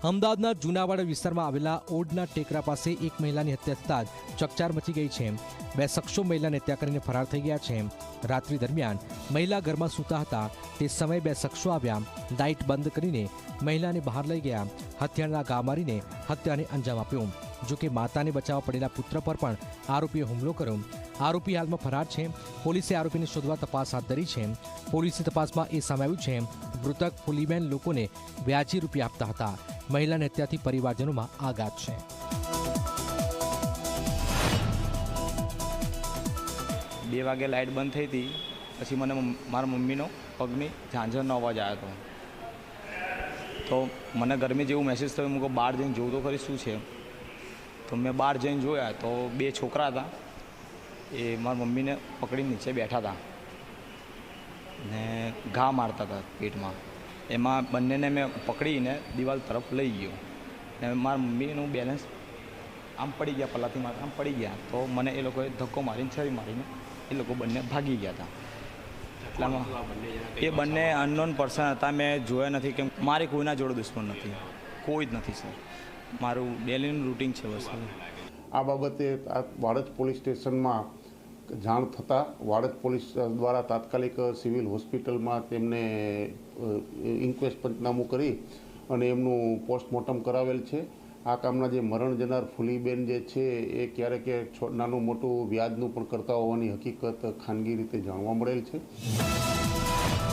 અમદાવાદના જૂનાવાડા વિસ્તારમાં આવેલા ઓડના ટેકરા પાસે એક મહિલાની હત્યા થતાં જ ચકચાર મચી ગઈ છે। બે શખ્સો મહિલાને હત્યા કરીને ફરાર થઈ ગયા છે। રાત્રિ દરમિયાન મહિલા ઘરમાં સૂતા હતા તે સમયે બે શખ્સો આવ્યા, લાઇટ બંધ કરીને મહિલાને બહાર લઈ ગયા, હથિયારના ઘા મારીને હત્યાને અંજામ આપ્યો। જોકે માતાને બચાવવા પડેલા પુત્ર પર પણ આરોપીએ હુમલો કર્યો। આરોપી હાલમાં ફરાર છે। પોલીસે આરોપીને શોધવા તપાસ હાથ ધરી છે। પોલીસની તપાસમાં એ સામે આવ્યું છે મૃતક ફુલીબેન લોકોને વ્યાજી રૂપિયા આપતા હતા। મહિલાની હત્યાથી પરિવારજનોમાં આઘાત છે। બે વાગે લાઇટ બંધ થઈ હતી, પછી મને મારા મમ્મીનો પગની ઝાંઝરનો અવાજ આવ્યો હતો। તો મને ગરમી જેવું મહેસૂસ થયો। હું બહાર જઈને જોઉં તો ખરી શું છે। તો મેં બહાર જઈને જોયા તો બે છોકરા હતા, એ મારા મમ્મીને પકડીને નીચે બેઠા હતા ને ઘા મારતા હતા પેટમાં। એમાં બંનેને મેં પકડીને દિવાલ તરફ લઈ ગયો ને મારા મમ્મીનું બેલેન્સ આમ પડી ગયા, પલ્લાથી મારે આમ પડી ગયા। તો મને એ લોકોએ ધક્કો મારીને છરી મારીને એ લોકો બંને ભાગી ગયા હતા। એટલામાં એ બંને અનનોન પર્સન હતા, મેં જોયા નથી કે મારે કોઈના જોડે દુશ્મન નથી, કોઈ જ નથી સર। મારું ડેલીનું રૂટિન છે બસ। આ બાબતે વાડજ પોલીસ સ્ટેશનમાં જાણ થતાં વાડજ પોલીસ દ્વારા તાત્કાલિક સિવિલ હોસ્પિટલમાં તેમને ઇન્ક્વેસ્ટ પંચનામું કરી અને એમનું પોસ્ટમોર્ટમ કરાવેલ છે। આ કામના જે મરણ જનાર ફુલીબેન જે છે એ ક્યારેક નાનું મોટું વ્યાજનું પણ કરતા હોવાની હકીકત ખાનગી રીતે જાણવા મળેલ છે।